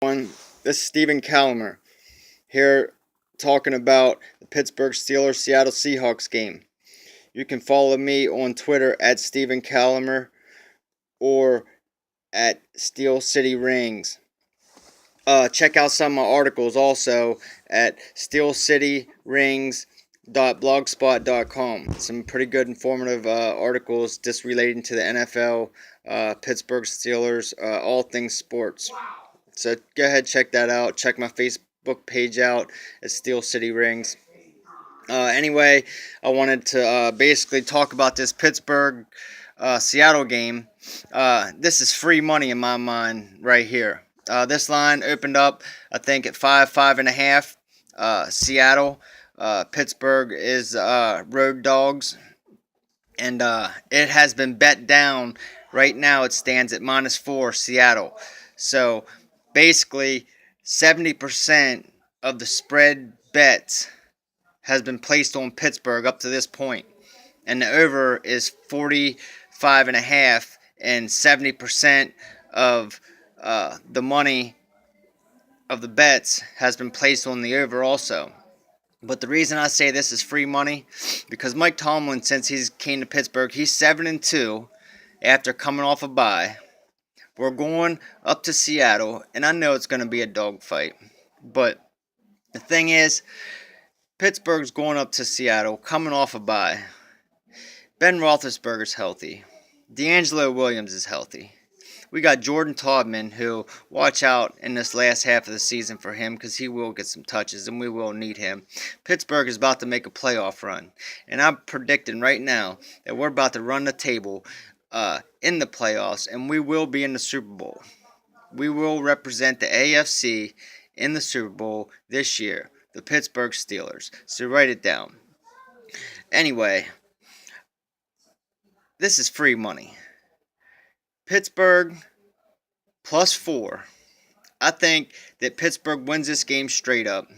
This is Stephen Calamer here talking about the Pittsburgh Steelers Seattle Seahawks game. You can follow me on Twitter at Stephen Calamer or at SteelCityRings. Check out some of my articles also at SteelCityRings.blogspot.com. Some pretty good informative articles just relating to the NFL, Pittsburgh Steelers, all things sports. So go ahead, check that out. Check my Facebook page out at Steel City Rings. Anyway, I wanted to basically talk about this Pittsburgh Seattle game. This is free money in my mind right here. This line opened up, I think, at 5.5. Seattle, Pittsburgh is road dogs, and it has been bet down. Right now, it stands at -4 Seattle. So basically, 70% of the spread bets has been placed on Pittsburgh up to this point, and the over is 45.5, and 70% of the money of the bets has been placed on the over also. But the reason I say this is free money, because Mike Tomlin, since he came to Pittsburgh, he's 7-2 after coming off a bye. We're going up to Seattle, and I know it's going to be a dogfight. But the thing is, Pittsburgh's going up to Seattle, coming off a bye. Ben Roethlisberger's healthy. D'Angelo Williams is healthy. We got Jordan Taubman, who, watch out in this last half of the season for him, because he will get some touches, and we will need him. Pittsburgh is about to make a playoff run, and I'm predicting right now that we're about to run the table in the playoffs, and we will be in the Super Bowl. We will represent the AFC in the Super Bowl this year, the Pittsburgh Steelers. So write it down. Anyway, this is free money. Pittsburgh +4. I think that Pittsburgh wins this game straight up.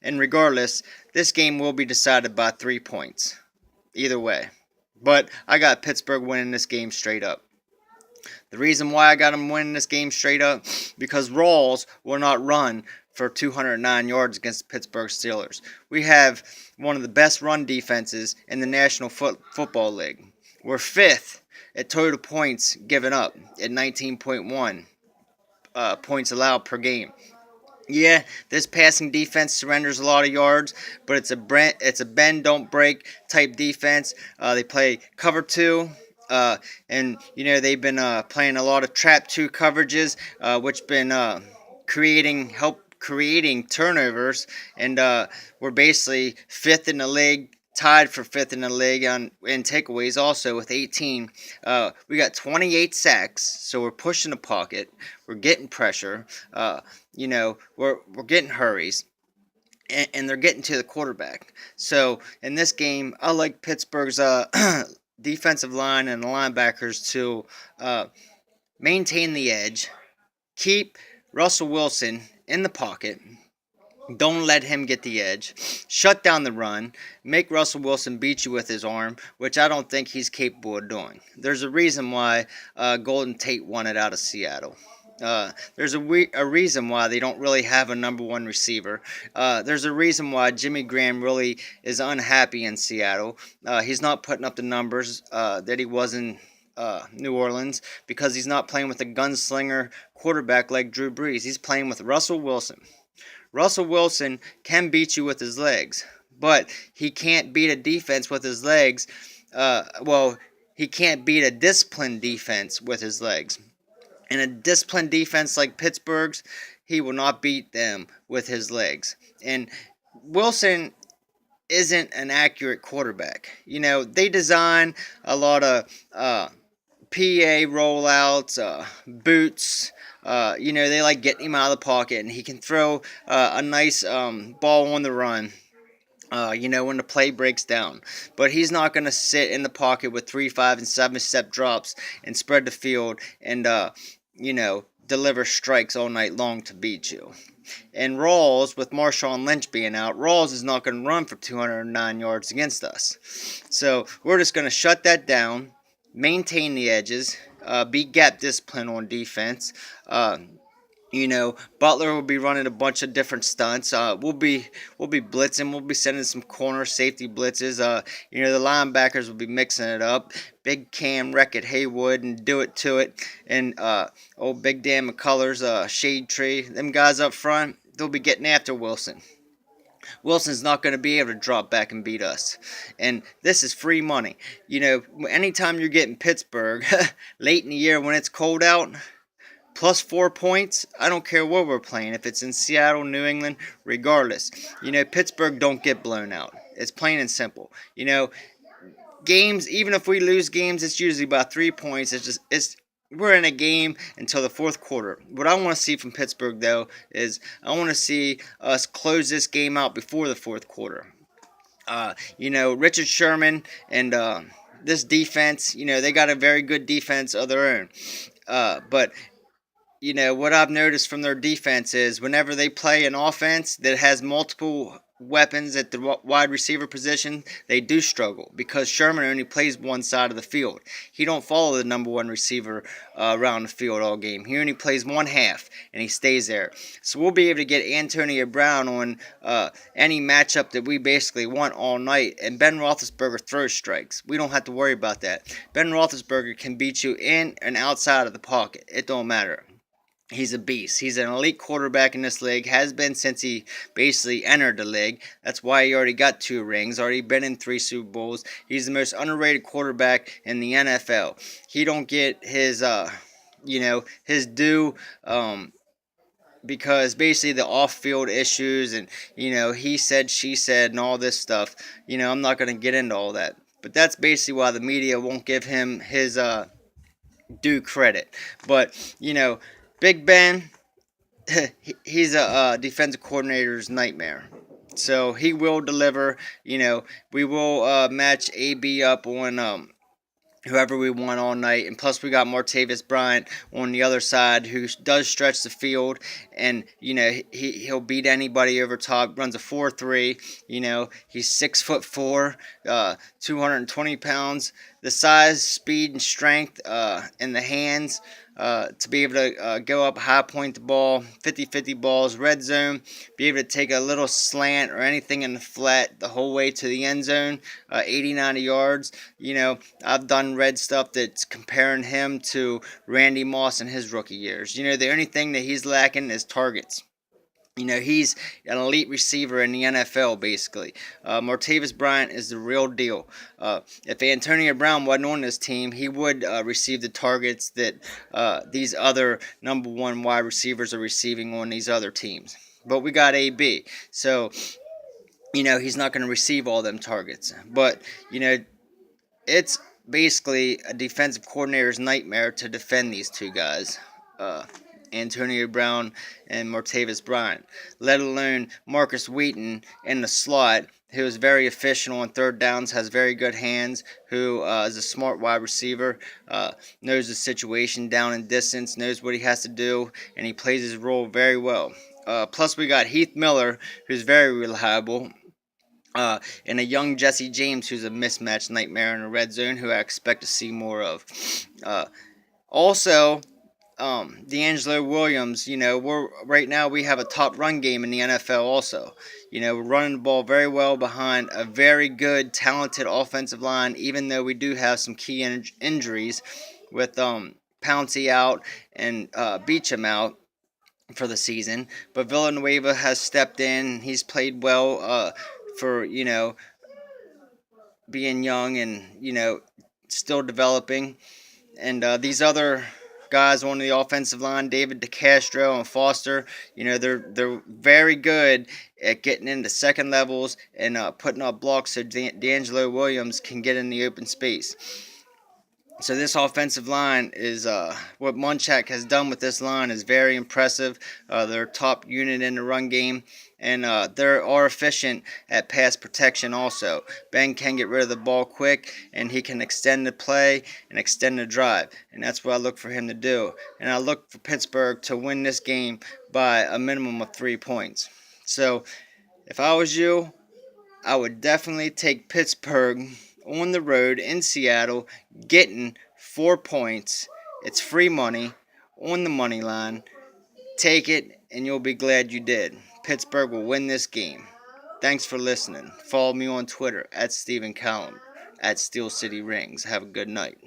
And regardless, this game will be decided by 3 points. Either way. But I got Pittsburgh winning this game straight up. The reason why I got them winning this game straight up, because Rawls will not run for 209 yards against the Pittsburgh Steelers. We have one of the best run defenses in the National Football League. We're 5th at total points given up at 19.1 points allowed per game. Yeah, this passing defense surrenders a lot of yards, but it's a bend don't break type defense. They play cover 2, and they've been playing a lot of trap 2 coverages, which been creating turnovers, and we're basically 5th in the league. Tied for 5th in the league in takeaways also with 18. We got 28 sacks, so we're pushing the pocket. We're getting pressure. We're getting hurries, and they're getting to the quarterback. So in this game, I like Pittsburgh's defensive line and the linebackers to maintain the edge, keep Russell Wilson in the pocket. Don't let him get the edge. Shut down the run. Make Russell Wilson beat you with his arm, which I don't think he's capable of doing. There's a reason why Golden Tate won it out of Seattle. There's a reason why they don't really have a number 1 receiver. There's a reason why Jimmy Graham really is unhappy in Seattle. He's not putting up the numbers that he was in New Orleans, because he's not playing with a gunslinger quarterback like Drew Brees. He's playing with Russell Wilson. Russell Wilson can beat you with his legs, but he can't beat a defense with his legs. He can't beat a disciplined defense with his legs. And a disciplined defense like Pittsburgh's, he will not beat them with his legs. And Wilson isn't an accurate quarterback. They design a lot of PA rollouts, boots. They like getting him out of the pocket, and he can throw a nice ball on the run, when the play breaks down. But he's not going to sit in the pocket with 3, 5, and 7-step drops and spread the field and, deliver strikes all night long to beat you. And Rawls, with Marshawn Lynch being out, Rawls is not going to run for 209 yards against us. So we're just going to shut that down, maintain the edges, be gap discipline on defense, Butler will be running a bunch of different stunts. We'll be blitzing. We'll be sending some corner safety blitzes. The linebackers will be mixing it up. Big Cam, Wreck-It Haywood, and Do It To It, and old Big Dan McCullers, Shade Tree. Them guys up front, they'll be getting after Wilson. Wilson's not going to be able to drop back and beat us. And this is free money. Anytime you're getting Pittsburgh late in the year when it's cold out, plus 4 points, I don't care where we're playing. If it's in Seattle, New England, regardless. Pittsburgh don't get blown out. It's plain and simple. Games, even if we lose games, it's usually by 3 points. We're in a game until the fourth quarter. What I want to see from Pittsburgh, though, is I want to see us close this game out before the fourth quarter. Richard Sherman and this defense, they got a very good defense of their own. But what I've noticed from their defense is whenever they play an offense that has multiple weapons at the wide receiver position, they do struggle because Sherman only plays one side of the field. He don't follow the number one receiver around the field all game. He only plays one half, and he stays there. So we'll be able to get Antonio Brown on any matchup that we basically want all night, and Ben Roethlisberger throws strikes. We don't have to worry about that. Ben Roethlisberger can beat you in and outside of the pocket. It don't matter. He's a beast. He's an elite quarterback in this league. Has been since he basically entered the league. That's why he already got 2 rings. Already been in 3 Super Bowls. He's the most underrated quarterback in the NFL. He don't get his, his due, because basically the off-field issues and, he said, she said, and all this stuff. I'm not going to get into all that. But that's basically why the media won't give him his due credit. But, Big Ben, he's a defensive coordinator's nightmare. So he will deliver. We will match AB up on whoever we want all night. And plus we got Martavis Bryant on the other side who does stretch the field. And, he'll beat anybody over top. Runs a 4.3. He's 6'4", 220 pounds. The size, speed, and strength in the hands to be able to go up, high point the ball, 50-50 balls, red zone, be able to take a little slant or anything in the flat the whole way to the end zone, 80-90 yards. I've done red stuff that's comparing him to Randy Moss in his rookie years. The only thing that he's lacking is targets. He's an elite receiver in the NFL, basically. Martavis Bryant is the real deal. If Antonio Brown wasn't on this team, he would receive the targets that these other number one wide receivers are receiving on these other teams. But we got AB. So, he's not going to receive all them targets. But, it's basically a defensive coordinator's nightmare to defend these two guys. Antonio Brown and Martavis Bryant, let alone Marcus Wheaton in the slot, who is very efficient on third downs, has very good hands, who is a smart wide receiver, knows the situation down and distance, knows what he has to do, and he plays his role very well. Plus we got Heath Miller, who's very reliable, and a young Jesse James, who's a mismatch nightmare in the red zone, who I expect to see more of. Also, D'Angelo Williams, right now we have a top run game in the NFL also. We're running the ball very well behind a very good, talented offensive line, even though we do have some key injuries with Pouncey out and Beacham out for the season. But Villanueva has stepped in. He's played well for, being young and, still developing. And these other guys on the offensive line, David DeCastro and Foster, they're very good at getting into second levels and putting up blocks so D'Angelo Williams can get in the open space. So this offensive line is what Munchak has done with this line is very impressive. They're top unit in the run game, and they are efficient at pass protection also. Ben can get rid of the ball quick, and he can extend the play and extend the drive, and that's what I look for him to do. And I look for Pittsburgh to win this game by a minimum of 3 points. So if I was you, I would definitely take Pittsburgh on the road in Seattle, getting 4 points. It's free money on the money line. Take it, and you'll be glad you did. Pittsburgh will win this game. Thanks for listening. Follow me on Twitter at Stephen Callum at SteelCityRings. Have a good night.